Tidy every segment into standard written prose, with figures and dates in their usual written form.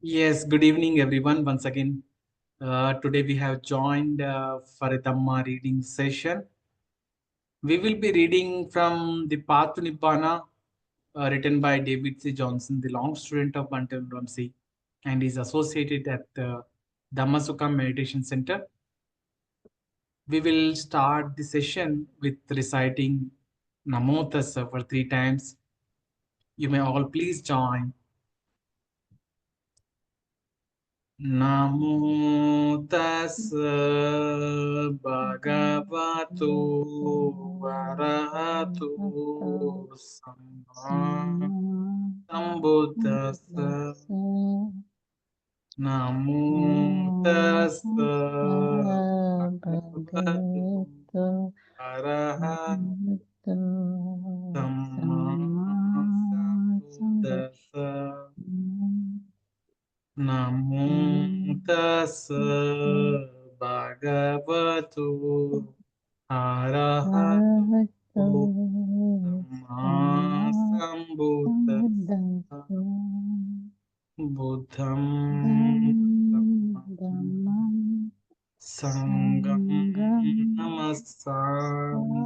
Yes, good evening, everyone. Once again, today we have joined for a Dhamma reading session. We will be reading from the Path to Nibbāna, written by David C. Johnson, the long student of Bantam Ramsey, and is associated at the Dhammasukha Meditation Center. We will start the session with reciting Namo Tassa for 3 times. You may all please join. Namo tassa bhagavato arahato samma sambuddhassa. Namo tassa bhagavato arahato samma sambuddhassa. Namo tassa bhagavato arahato samma sambuddhassa. Buddham dhammam sangam namassami.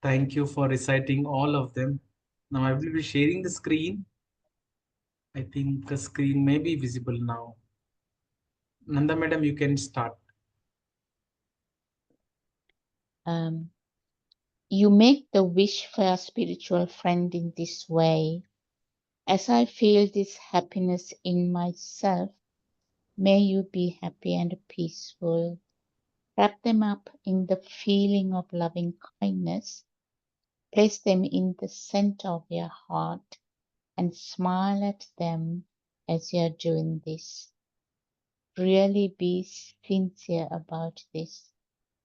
Thank you for reciting all of them. Now I will be sharing the screen. I think the screen may be visible now. Nanda madam, you can start. You make the wish for a spiritual friend in this way. As I feel this happiness in myself, may you be happy and peaceful. Wrap them up in the feeling of loving kindness. Place them in the center of your heart and smile at them as you are doing this. Really be sincere about this.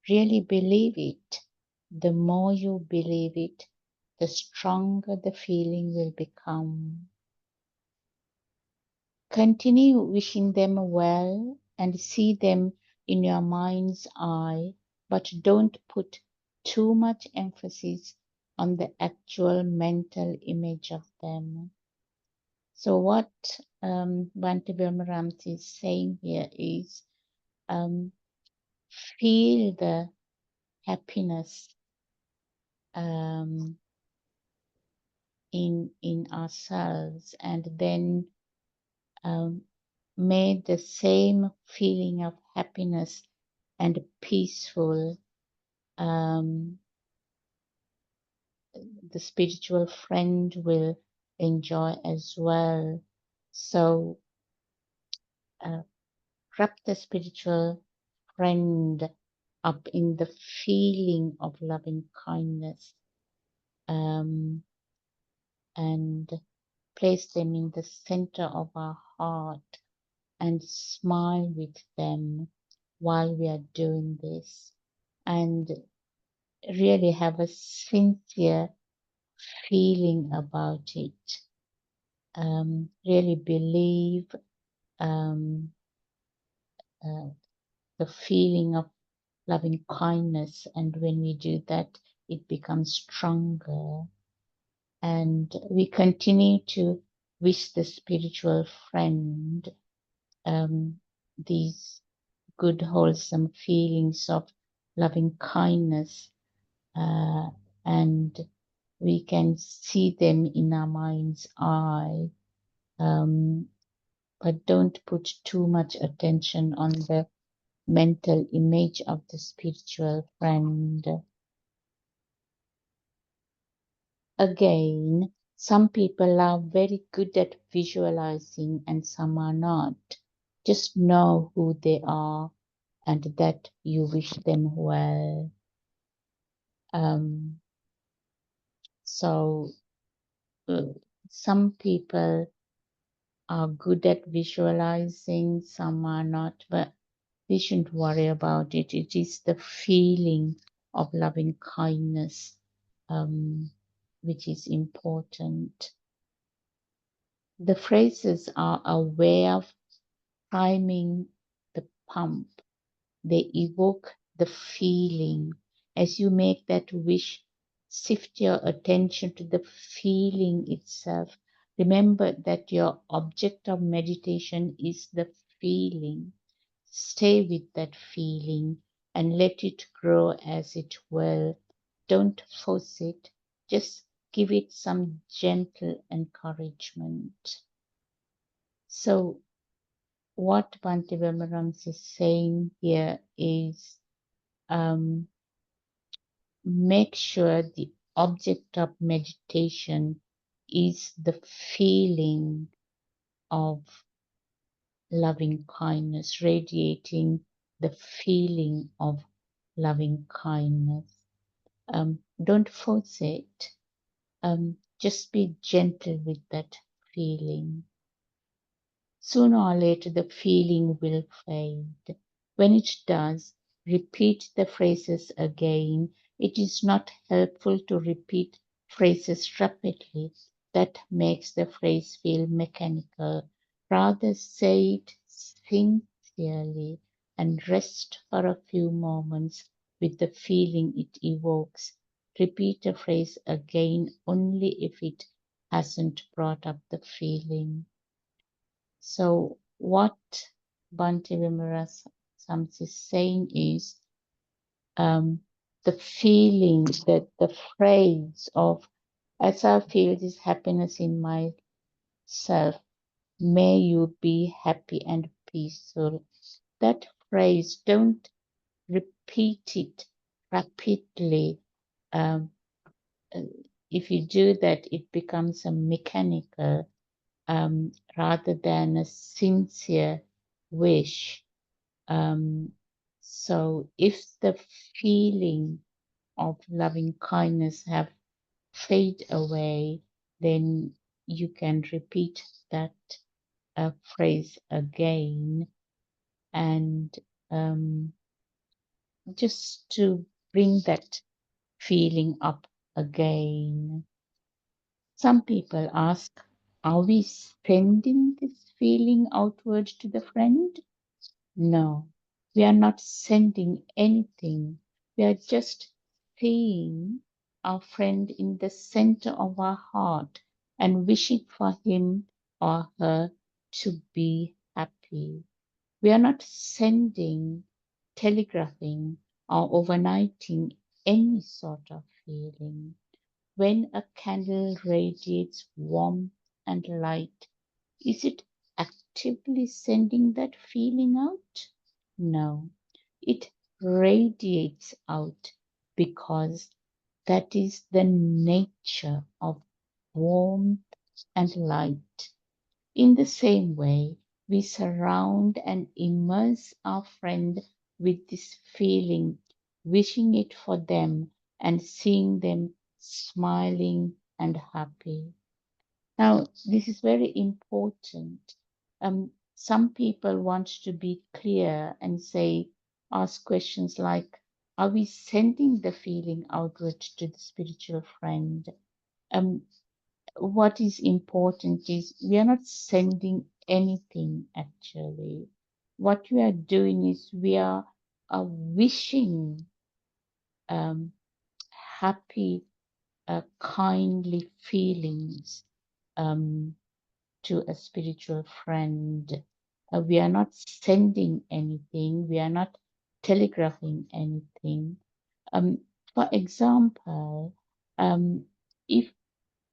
Really believe it. The more you believe it, the stronger the feeling will become. Continue wishing them well and see them in your mind's eye, but don't put too much emphasis on the actual mental image of them. So what Bhante Brahmaramji is saying here is feel the happiness in ourselves, and then may the same feeling of happiness and peaceful the spiritual friend will enjoy as well. So wrap the spiritual friend up in the feeling of loving kindness and place them in the center of our heart and smile with them while we are doing this, and really have a sincere feeling about it. Really believe the feeling of loving kindness, and when we do that, it becomes stronger. And we continue to wish the spiritual friend these good, wholesome feelings of loving kindness, and we can see them in our mind's eye, but don't put too much attention on the mental image of the spiritual friend. Again, some people are very good at visualizing and some are not. Just know who they are and that you wish them well. So some people are good at visualizing, some are not, but we shouldn't worry about it. It is the feeling of loving kindness which is important. The phrases are a way of priming the pump. They evoke the feeling. As you make that wish, shift your attention to the feeling itself. Remember that your object of meditation is the feeling. Stay with that feeling and let it grow as it will. Don't force it, just give it some gentle encouragement. So, what Bhante Vemarams is saying here is make sure the object of meditation is the feeling of loving kindness, radiating the feeling of loving kindness. Don't force it. Just be gentle with that feeling. Sooner or later, the feeling will fade. When it does, repeat the phrases again. It is not helpful to repeat phrases rapidly. That makes the phrase feel mechanical. Rather, say it sincerely and rest for a few moments with the feeling it evokes. Repeat a phrase again only if it hasn't brought up the feeling. So what Bhante Vimara Sams is saying is the feeling that the phrase of as I feel this happiness in myself, may you be happy and peaceful. That phrase, don't repeat it rapidly. Um, if you do that, it becomes a mechanical rather than a sincere wish. So if the feeling of loving kindness have fade away, then you can repeat that phrase again and just to bring that feeling up again. Some people ask, are we sending this feeling outward to the friend? No, we are not sending anything. We are just seeing our friend in the center of our heart and wishing for him or her to be happy. We are not sending, telegraphing, or overnighting any sort of feeling. When a candle radiates warmth and light, is it actively sending that feeling out? No, it radiates out because that is the nature of warmth and light. In the same way, we surround and immerse our friend with this feeling, wishing it for them and seeing them smiling and happy. Now, this is very important. Some people want to be clear and say, ask questions like, are we sending the feeling outward to the spiritual friend? Um, what is important is we are not sending anything actually. What we are doing is we are wishing happy, kindly feelings to a spiritual friend. We are not sending anything, we are not telegraphing anything. For example, if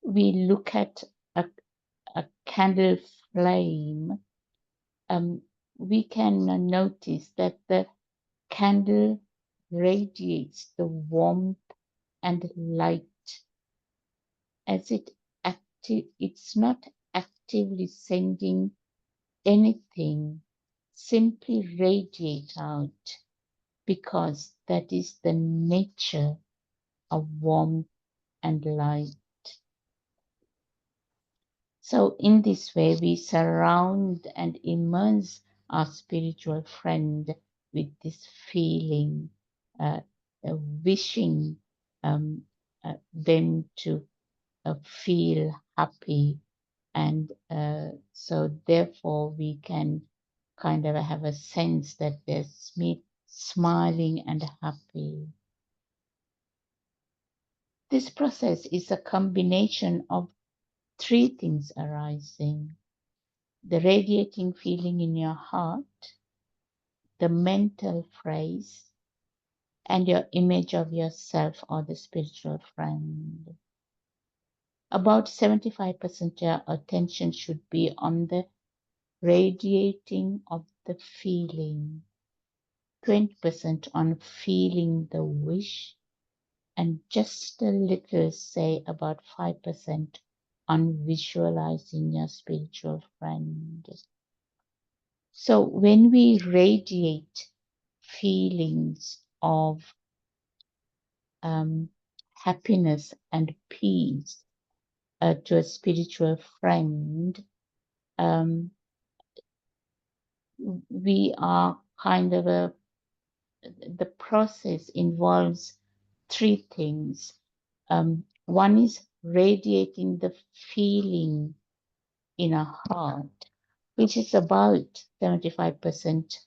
we look at a candle flame, we can notice that the candle radiates the warmth and light as it's not actively sending anything, simply radiate out because that is the nature of warmth and light. So in this way, we surround and immerse our spiritual friend with this feeling, wishing them to feel happy. And so therefore we can kind of have a sense that they're smiling and happy. This process is a combination of three things arising: the radiating feeling in your heart, the mental phrase, and your image of yourself or the spiritual friend. About 75% of your attention should be on the radiating of the feeling, 20% on feeling the wish, and just a little, say about 5% on visualizing your spiritual friend. So when we radiate feelings of happiness and peace to a spiritual friend, we are kind of the process involves three things. One is radiating the feeling in our heart, which is about 75%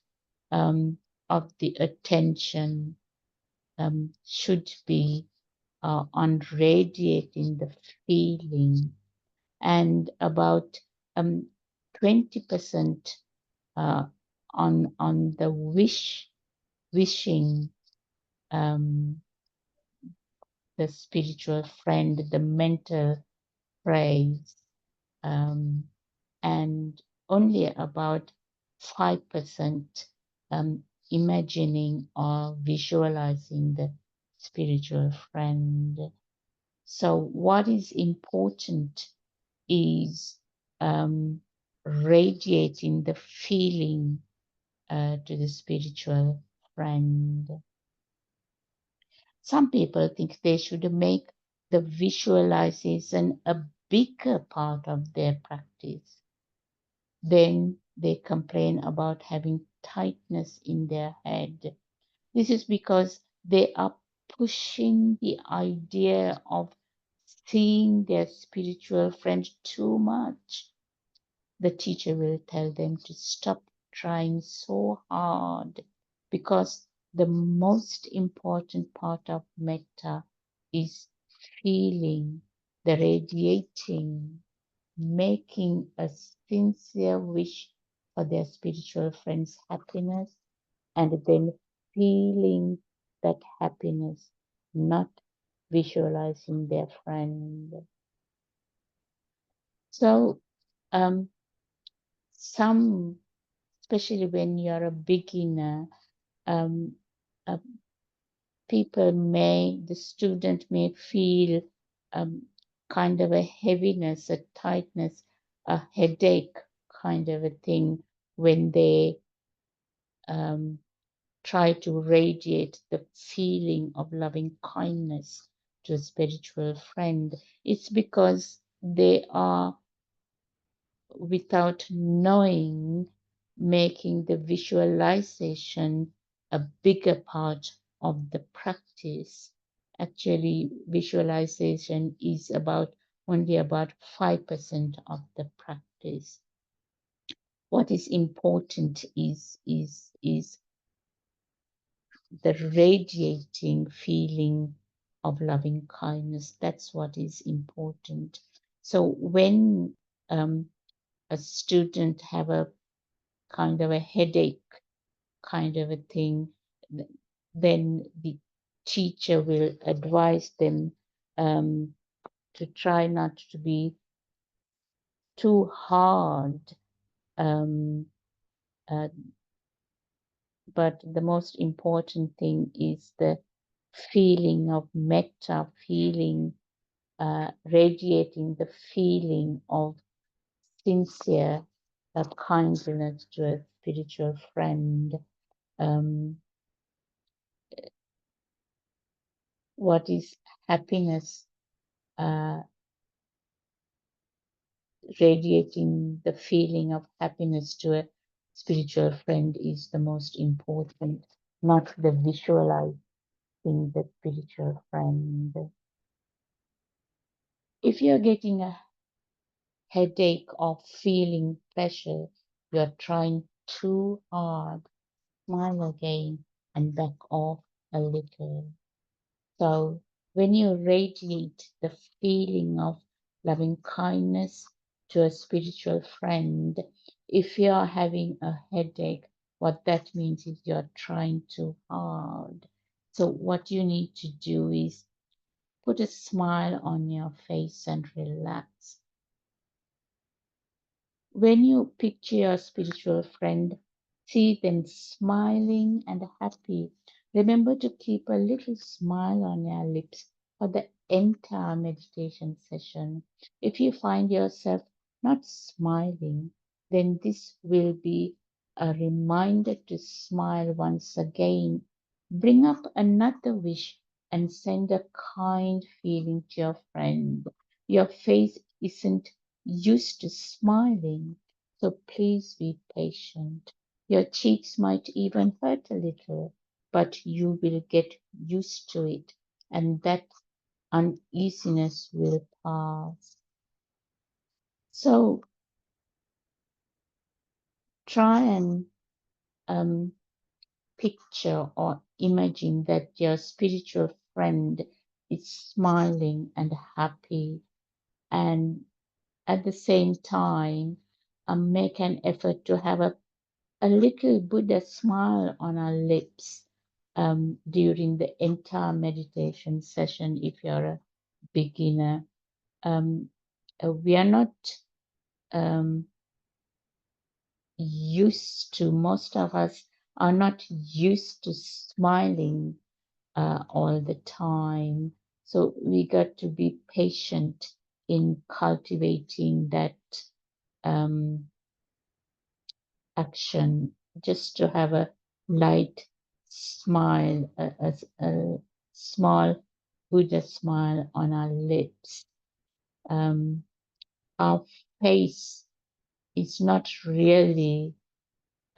of the attention should be on radiating the feeling, and about 20% on the wishing the spiritual friend, the mental phrase, and only about 5% imagining or visualizing the spiritual friend. So what is important is radiating the feeling to the spiritual friend. Some people think they should make the visualization a bigger part of their practice. Then they complain about having tightness in their head. This is because they are pushing the idea of seeing their spiritual friend too much. The teacher will tell them to stop trying so hard, because the most important part of metta is feeling, the radiating, making a sincere wish for their spiritual friend's happiness, and then feeling that happiness, not visualizing their friend. So some, especially when you're a beginner, um, uh, the student may feel kind of a heaviness, a tightness, a headache kind of a thing when they try to radiate the feeling of loving kindness to a spiritual friend. It's because they are, without knowing, making the visualization a bigger part of the practice. Actually, visualization is only about 5% of the practice. What is important is the radiating feeling of loving kindness. That's what is important. So when a student have a kind of a headache kind of a thing, then the teacher will advise them to try not to be too hard. But the most important thing is the feeling of metta, radiating the feeling of sincere kindness to a spiritual friend. What is happiness? Radiating the feeling of happiness to a spiritual friend is the most important, not the visualizing the spiritual friend. If you're getting a headache or feeling pressure, you're trying too hard, smile again and back off a little. So When you radiate the feeling of loving kindness to a spiritual friend, if you are having a headache, what that means is you're trying too hard. So, what you need to do is put a smile on your face and relax. When you picture your spiritual friend, see them smiling and happy. Remember to keep a little smile on your lips for the entire meditation session. If you find yourself not smiling, then this will be a reminder to smile once again. Bring up another wish and send a kind feeling to your friend. Your face isn't used to smiling, so please be patient. Your cheeks might even hurt a little, but you will get used to it, and that uneasiness will pass. So try and um, picture or imagine that your spiritual friend is smiling and happy, and at the same time, make an effort to have a little Buddha smile on our lips during the entire meditation session if you're a beginner. Um, we are not um, used to, most of us are not used to smiling all the time. So we got to be patient in cultivating that um, action, just to have a light smile, a small Buddha smile on our lips. Our face is not really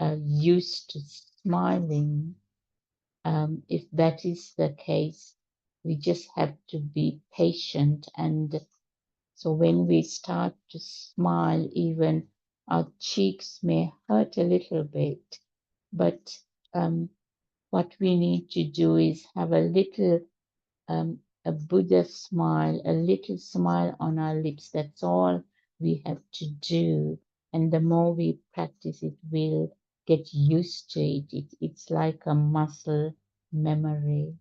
used to smiling. If that is the case, we just have to be patient. And so when we start to smile, even our cheeks may hurt a little bit, but what we need to do is have a little, a Buddha smile, a little smile on our lips. That's all we have to do. And the more we practice it, we'll get used to it. It's like a muscle memory.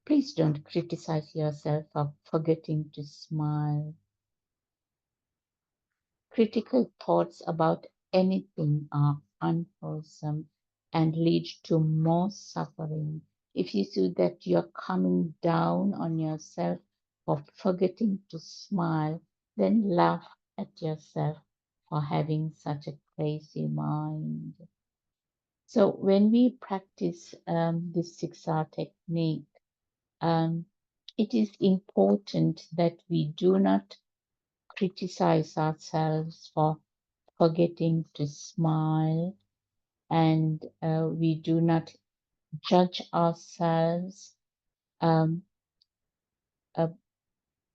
Please don't criticize yourself for forgetting to smile. Critical thoughts about anything are unwholesome and lead to more suffering. If you see that you're coming down on yourself for forgetting to smile, then laugh at yourself for having such a crazy mind. So when we practice this 6R technique, um, it is important that we do not criticize ourselves for forgetting to smile, and we do not judge ourselves um, uh,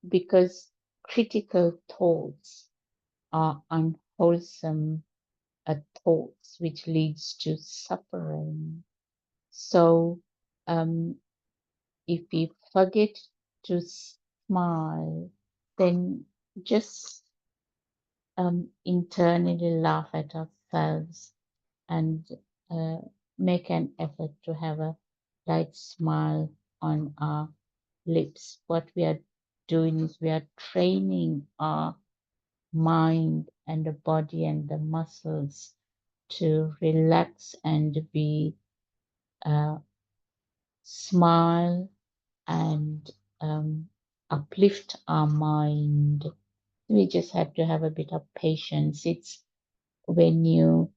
because critical thoughts are unwholesome thoughts which leads to suffering. So um, if we forget to smile, then just internally laugh at ourselves and uh, make an effort to have a light smile on our lips. What we are doing is we are training our mind and the body and the muscles to relax and be smile and uplift our mind. We just have to have a bit of patience. It's when you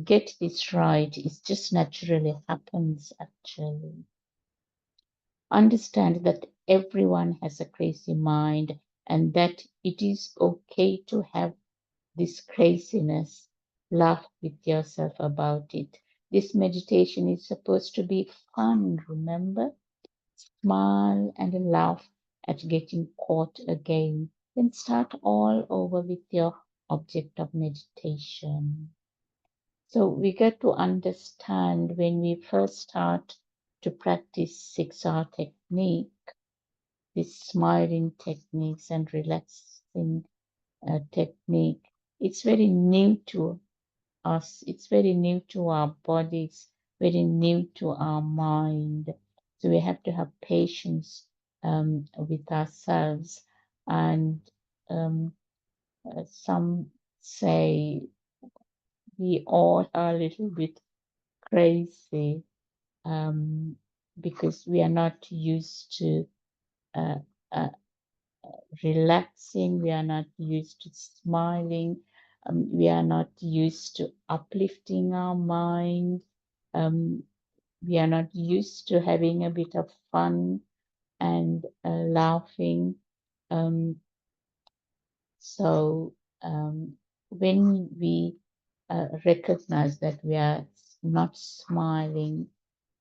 get this right, it just naturally happens actually. Understand that everyone has a crazy mind and that it is okay to have this craziness. Laugh with yourself about it. This meditation is supposed to be fun, remember? Smile and laugh at getting caught again. Then start all over with your object of meditation. So we get to understand when we first start to practice 6R technique, this smiling techniques and relaxing technique. It's very new to us. It's very new to our bodies, very new to our mind. So we have to have patience with ourselves. And some say we all are a little bit crazy because we are not used to uh, uh, relaxing, we are not used to smiling, we are not used to uplifting our mind, we are not used to having a bit of fun and laughing. Um, so when we recognize that we are not smiling,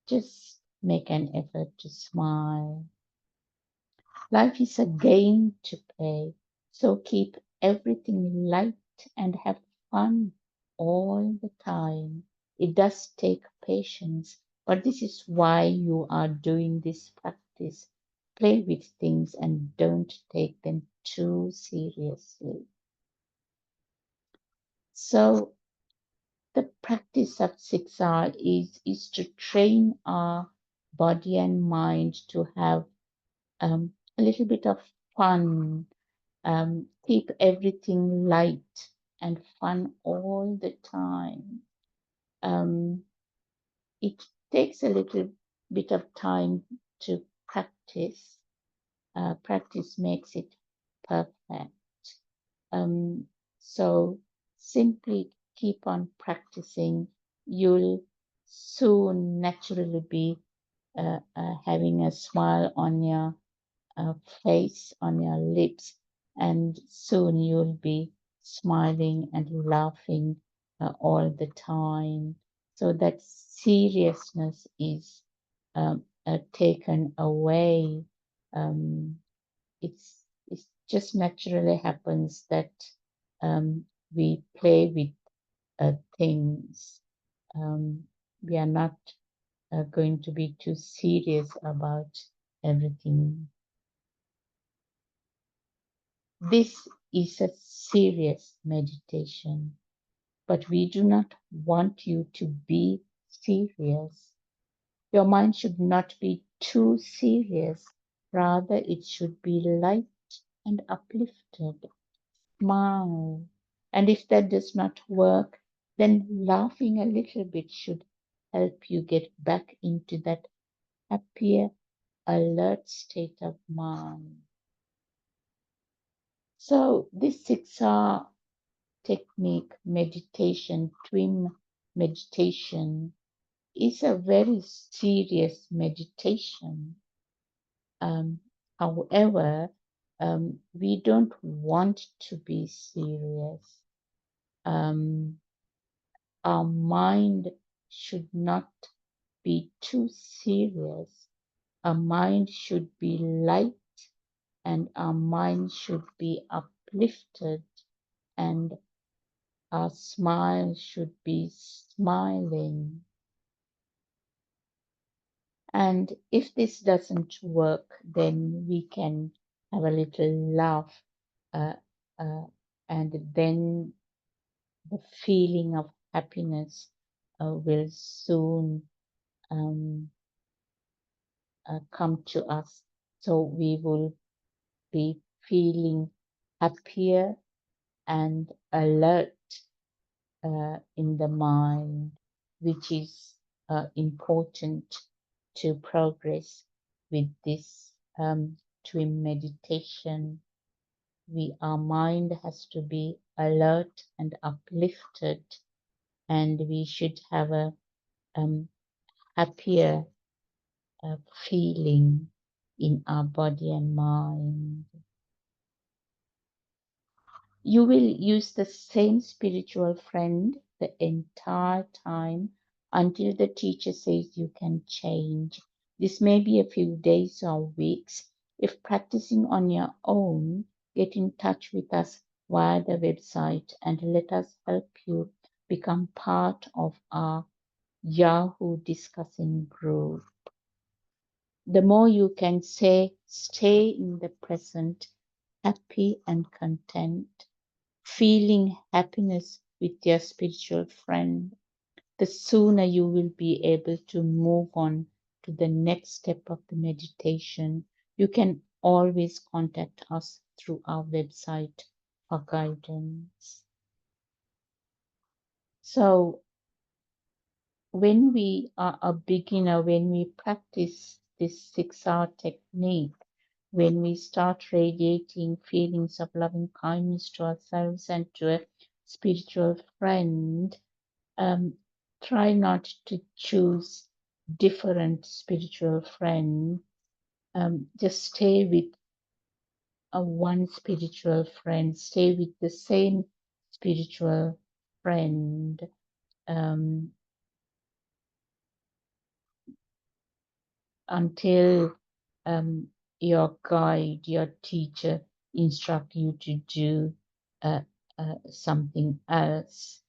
just make an effort to smile. Life is a game to play, so keep everything light and have fun all the time. It does take patience, but this is why you are doing this practice. Play with things and don't take them too seriously. So the practice of 6R is to train our body and mind to have a little bit of fun, keep everything light and fun all the time. It takes a little bit of time to practice. Practice makes it perfect. So simply keep on practicing. You'll soon naturally be having a smile on your face, on your lips, and soon you'll be smiling and laughing all the time. So that seriousness is taken away. Um, it just naturally happens that we play with things. We are not going to be too serious about everything. This is a serious meditation, but we do not want you to be serious. Your mind should not be too serious. Rather, it should be light and uplifted. Smile. And if that does not work, then laughing a little bit should help you get back into that happier, alert state of mind. So this 6R technique, meditation, TWIM meditation, is a very serious meditation. However, we don't want to be serious. Our mind should not be too serious. Our mind should be light and our mind should be uplifted and our smile should be smiling. And if this doesn't work, then we can have a little laugh, uh, and then the feeling of happiness will soon come to us. So we will be feeling happier and alert in the mind, which is important to progress with this TWIM meditation. Our mind has to be alert and uplifted, and we should have a happier feeling in our body and mind. You will use the same spiritual friend the entire time until the teacher says you can change. This may be a few days or weeks. If practicing on your own, get in touch with us via the website and let us help you become part of our Yahoo discussing group. the more you can stay in the present, happy and content, feeling happiness with your spiritual friend, the sooner you will be able to move on to the next step of the meditation. You can always contact us through our website for guidance. So, when we are a beginner, when we practice this 6-hour technique, when we start radiating feelings of loving kindness to ourselves and to a spiritual friend, try not to choose different spiritual friend. Just stay with one spiritual friend, stay with the same spiritual friend. Until your guide, your teacher instruct you to do something else.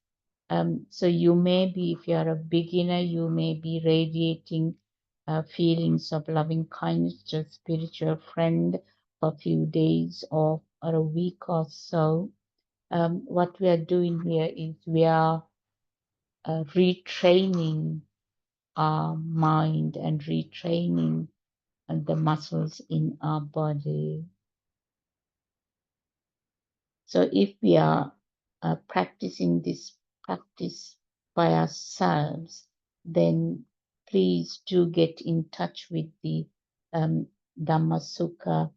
So you may be, if you are a beginner, you may be radiating feelings of loving kindness to a spiritual friend for a few days or a week or so. What we are doing here is we are retraining our mind and retraining the muscles in our body. So if we are practicing this practice by ourselves, then please do get in touch with the Dhammasukha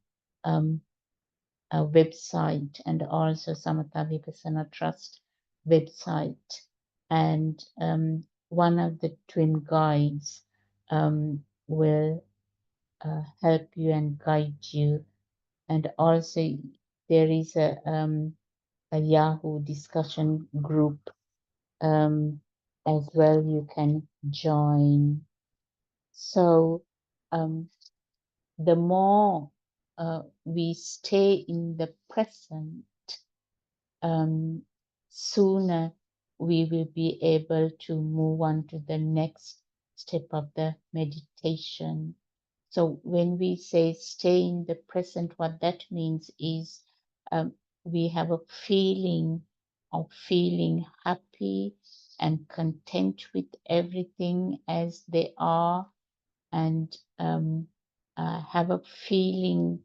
website and also Samatha Vipassana Trust website. And one of the TWIM guides will help you and guide you. And also there is a Yahoo discussion group as well you can join. So the more we stay in the present, sooner we will be able to move on to the next step of the meditation. So when we say stay in the present, what that means is we have a feeling of feeling happy and content with everything as they are, and have a feeling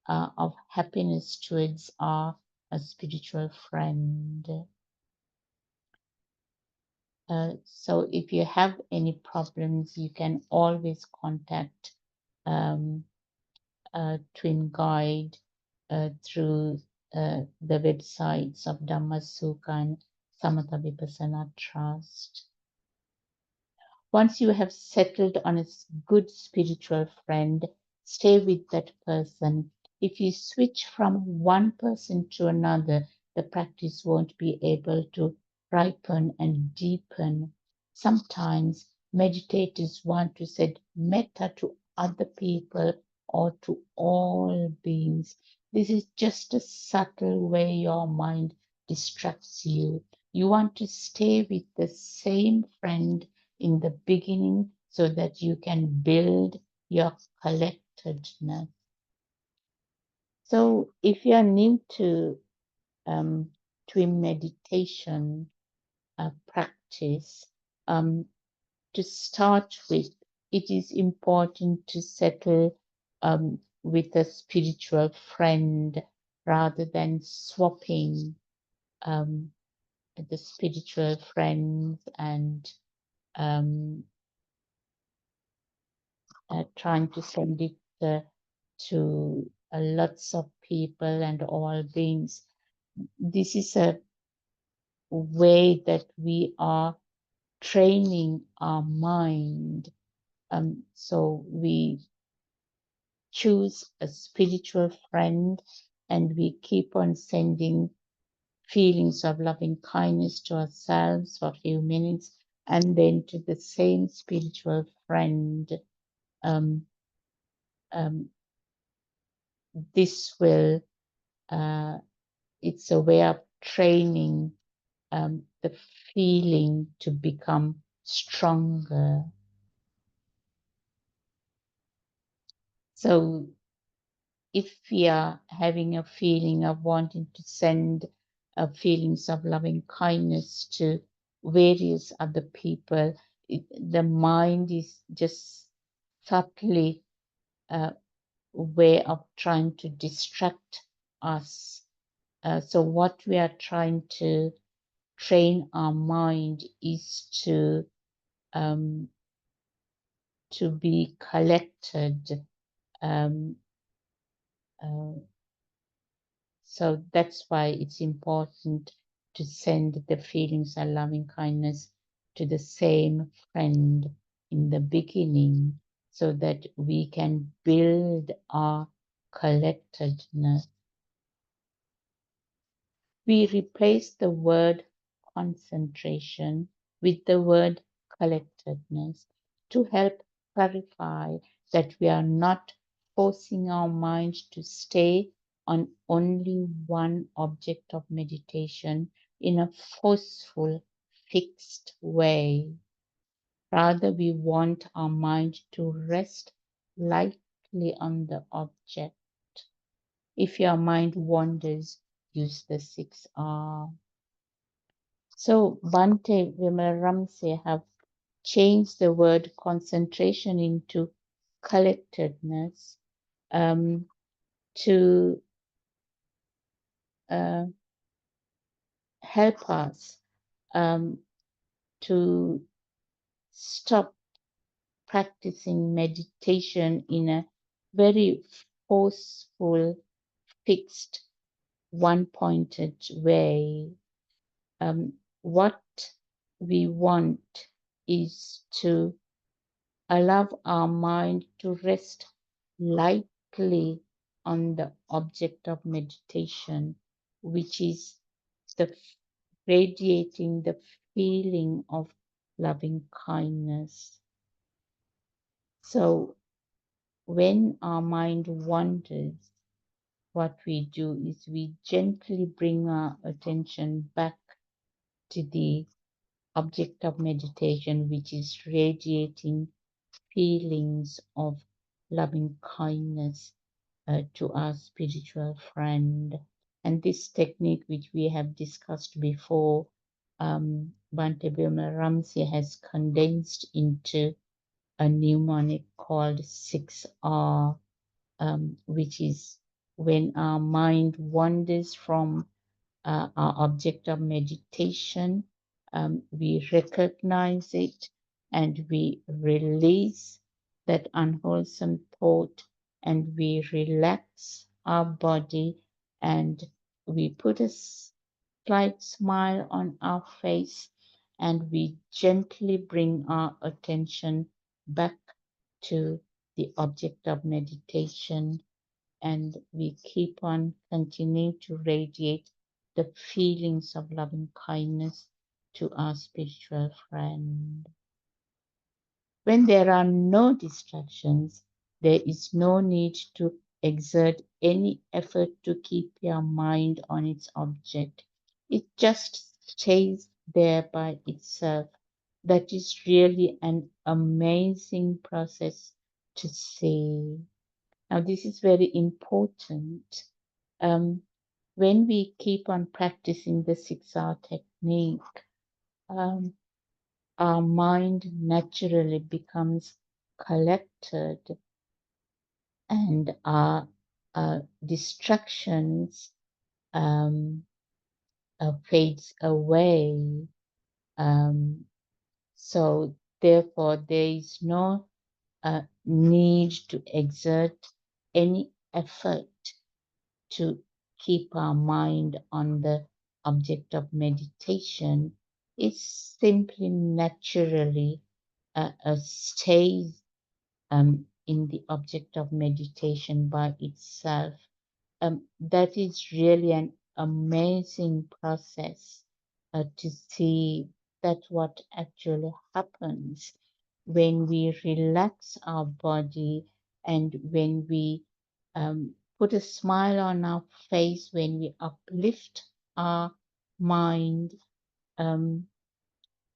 of happiness towards our a spiritual friend. So if you have any problems, you can always contact TWIM guide through the websites of Dhammasukha and Samatha Vipassana Trust. Once you have settled on a good spiritual friend, stay with that person. If you switch from one person to another, the practice won't be able to ripen and deepen. Sometimes meditators want to set metta to other people or to all beings. This is just a subtle way your mind distracts you. You want to stay with the same friend in the beginning so that you can build your collectedness. So if you are new to TWIM meditation practice, to start with, it is important to settle with a spiritual friend rather than swapping the spiritual friends and trying to send it to lots of people and all beings. This is a way that we are training our mind. So we choose a spiritual friend and we keep on sending feelings of loving kindness to ourselves for a few minutes and then to the same spiritual friend. This will, it's a way of training the feeling to become stronger. So if we are having a feeling of wanting to send feelings of loving kindness to various other people, the mind is just subtly a way of trying to distract us. So what we are trying to train our mind is um, to be collected. Um, uh, So that's why it's important to send the feelings of loving kindness to the same friend in the beginning so that we can build our collectedness. We replace the word concentration with the word collectedness to help clarify that we are not forcing our mind to stay on only one object of meditation in a forceful, fixed way. Rather, we want our mind to rest lightly on the object. If your mind wanders, use the 6R. So Bhante Vimalaramsi have changed the word concentration into collectedness to uh, help us to stop practicing meditation in a very forceful, fixed, one-pointed way. What we want is to allow our mind to rest lightly on the object of meditation, which is the radiating the feeling of loving kindness. So when our mind wanders, what we do is we gently bring our attention back to the object of meditation, which is radiating feelings of loving kindness to our spiritual friend. And this technique, which we have discussed before, Bhante Bhima Ramsey has condensed into a mnemonic called 6R, which is when our mind wanders from our object of meditation, we recognize it and we release that unwholesome thought and we relax our body and we put a slight smile on our face and we gently bring our attention back to the object of meditation and we keep on continuing to radiate the feelings of loving kindness to our spiritual friend. When there are no distractions, there is no need to exert any effort to keep your mind on its object. It just stays there by itself. That is really an amazing process to see. Now, this is very important. When we keep on practicing the 6R technique, um, our mind naturally becomes collected and our distractions um, fades away. Um, so therefore, there is no need to exert any effort to keep our mind on the object of meditation. It's simply naturally a state in the object of meditation by itself. That is really an amazing process to see that what actually happens when we relax our body and when we put a smile on our face, when we uplift our mind. Um,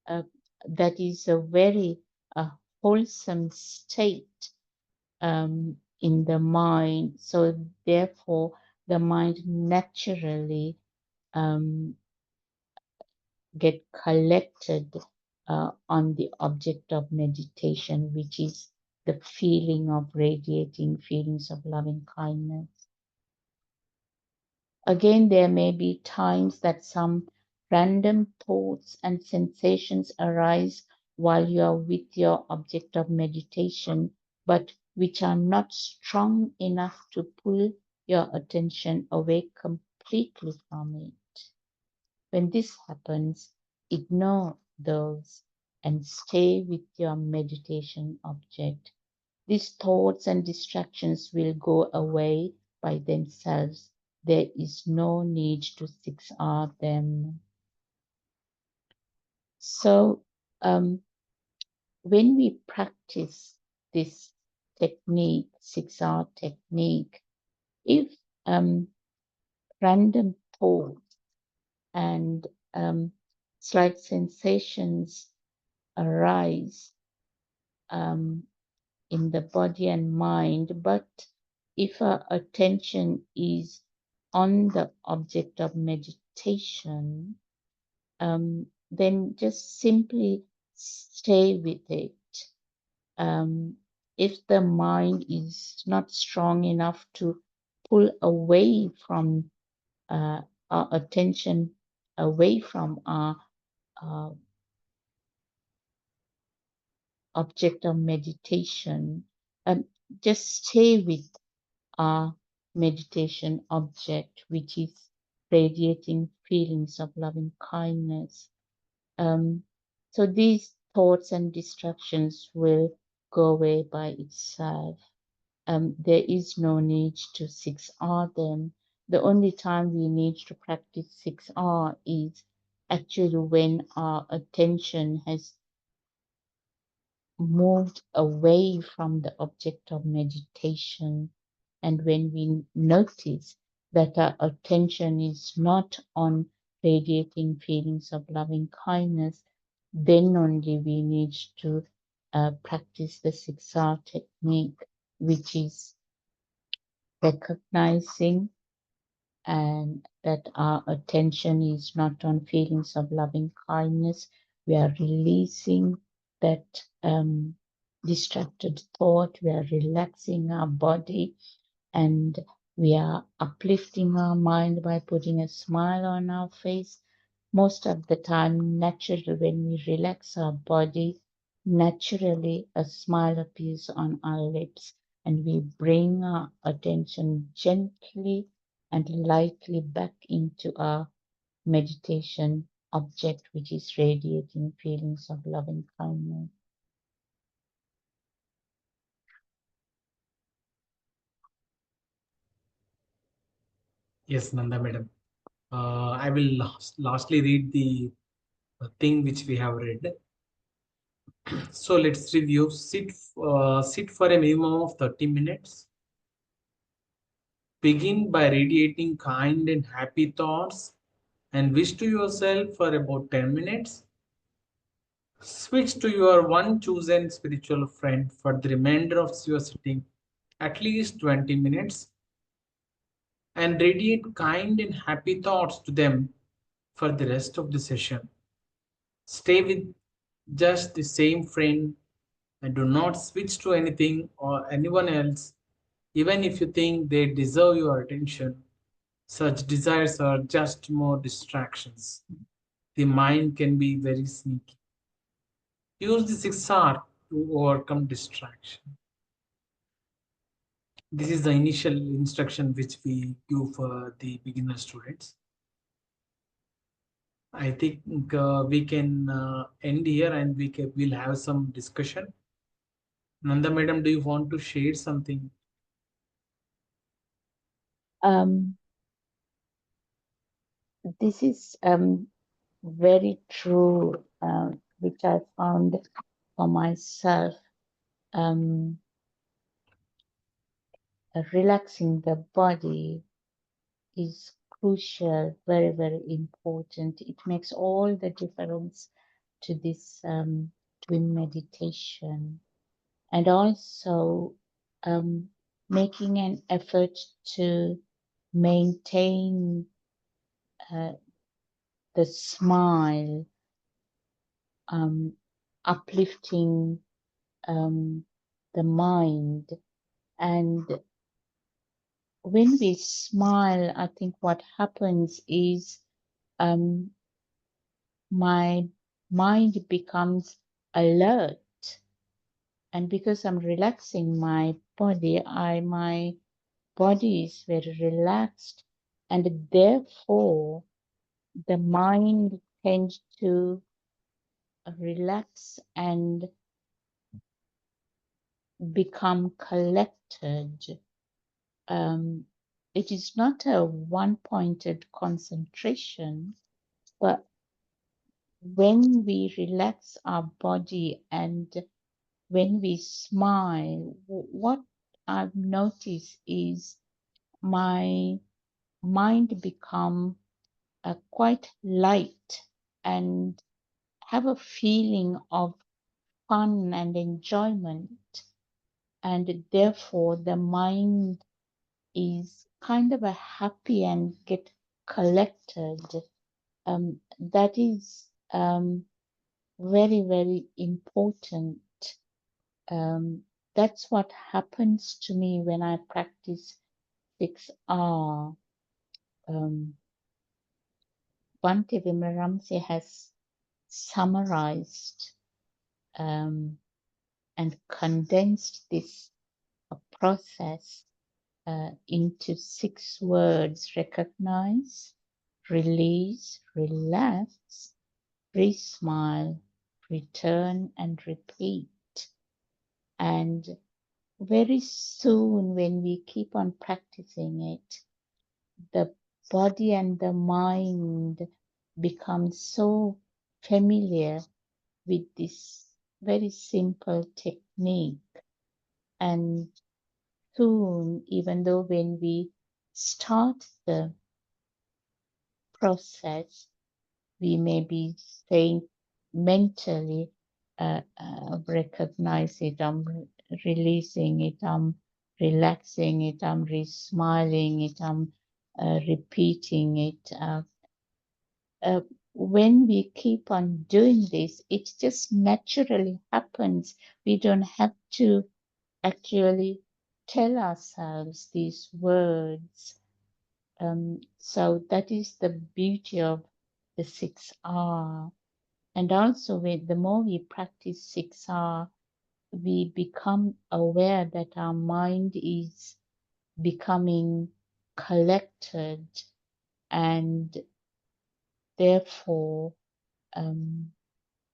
uh, that is a very wholesome state in the mind. So therefore, the mind naturally get collected on the object of meditation, which is the feeling of radiating feelings of loving kindness. Again, there may be times that some random thoughts and sensations arise while you are with your object of meditation, but which are not strong enough to pull your attention away completely from it. When this happens, ignore those and stay with your meditation object. These thoughts and distractions will go away by themselves. There is no need to 6R them. So, when we practice this technique, 6R technique, if random thoughts and slight sensations arise in the body and mind, but if our attention is on the object of meditation, then just simply stay with it. If the mind is not strong enough to pull away from our attention away from our uh, object of meditation, just stay with our meditation object, which is radiating feelings of loving kindness. So these thoughts and distractions will go away by itself. There is no need to 6R them. The only time we need to practice 6R is actually when our attention has moved away from the object of meditation, and when we notice that our attention is not on radiating feelings of loving kindness, then only we need to practice the 6R technique, which is recognizing and that our attention is not on feelings of loving kindness. We are releasing that distracted thought. We are relaxing our body, and we are uplifting our mind by putting a smile on our face. Most of the time, naturally, when we relax our body, naturally a smile appears on our lips, and we bring our attention gently and lightly back into our meditation object, which is radiating feelings of loving kindness. Yes, Nanda madam. I will lastly read the thing which we have read. So let's review. Sit for a minimum of 30 minutes. Begin by radiating kind and happy thoughts and wish to yourself for about 10 minutes. Switch to your one chosen spiritual friend for the remainder of your sitting, at least 20 minutes, and radiate kind and happy thoughts to them for the rest of the session. Stay with just the same friend and do not switch to anything or anyone else, even if you think they deserve your attention. Such desires are just more distractions. The mind can be very sneaky. Use the 6R to overcome distraction. This is the initial instruction which we give for the beginner students. I think we can end here and we'll have some discussion. Nanda madam, do you want to share something? Um, this is very true, which I found for myself. Um, Relaxing the body is crucial, very, very important. It makes all the difference to this TWIM meditation. And also, um, making an effort to maintain the smile, uplifting the mind. And when we smile, I think what happens is my mind becomes alert. And because I'm relaxing my body, my body is very relaxed, and therefore the mind tends to relax and become collected. It is not a one-pointed concentration, but when we relax our body and when we smile, what I've noticed is my mind become quite light and have a feeling of fun and enjoyment, and therefore the mind is kind of a happy and get collected. That is very, very important. That's what happens to me when I practice 6R. Bhante Vimalaramsi has summarized and condensed this process into 6 words: recognize, release, relax, re-smile, return, and repeat. And very soon, when we keep on practicing it, the body and the mind become so familiar with this very simple technique. And soon, even though when we start the process, we may be saying mentally, recognize it, I'm releasing it, I'm relaxing it, I'm smiling it, I'm repeating it. When we keep on doing this, it just naturally happens. We don't have to actually tell ourselves these words. So that is the beauty of the 6R. And also, the more we practice 6R, we become aware that our mind is becoming collected, and therefore,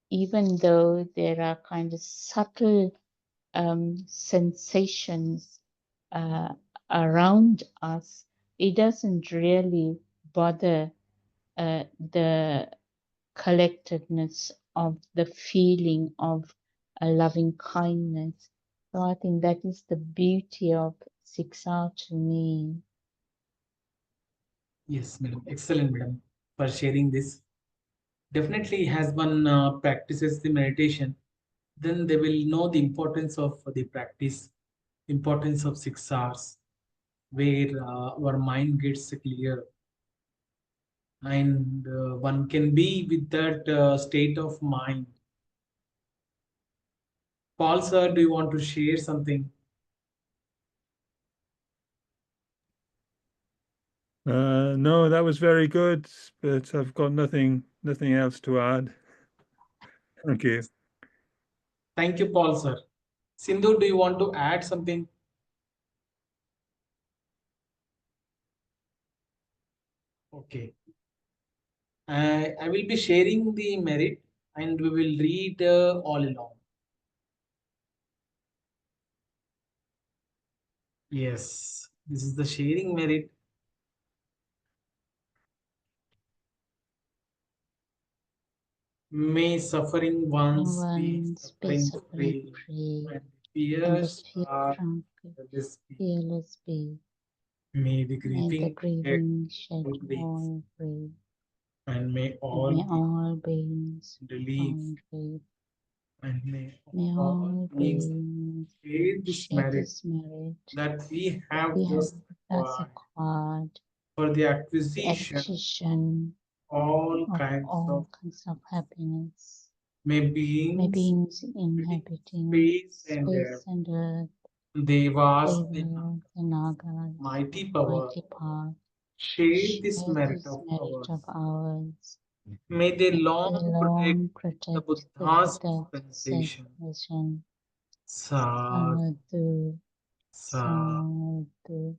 even though there are kind of subtle sensations around us, it doesn't really bother the collectedness of the feeling of a loving kindness. So I think that is the beauty of 6R to me. Yes, madam. Excellent, madam, for sharing this. Definitely, as one practices the meditation, then they will know the importance of the practice, importance of 6 hours, where our mind gets clear, and one can be with that state of mind. Paul, sir, do you want to share something? No, that was very good, but I've got nothing else to add. Thank you. Thank you, Paul, sir. Sindhu, do you want to add something? Okay. I will be sharing the merit and we will read all along. Yes, this is the sharing merit. May suffering ones be Once be suffering suffering free, free, and and the fears fear are tranquil, fearless be. fearless be. May the May the grieving shed grieving shed all grief, all grief, and may and all may be all beings relief find relief And may May all all beings beings share this share merit this merit that we that have we have just thus acquired acquired, for the the acquisition acquisition all of kinds of all kinds of happiness. may May beings beings inhabiting inhabiting space and space and earth, devas, the devas, the nagas, mighty power, mighty power, share this share merit this of merit ours. of ours. May they May they long protect long the protect the Buddha's Buddha's dispensation. dispensation. Sadhu, Sadhu, sadhu,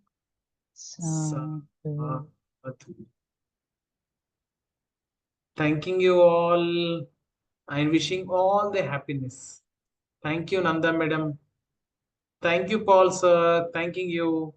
sadhu, sadhu. sadhu. Thanking you all and wishing all the happiness. Thank you, Nanda Madam. Thank you, Paul sir. Thanking you.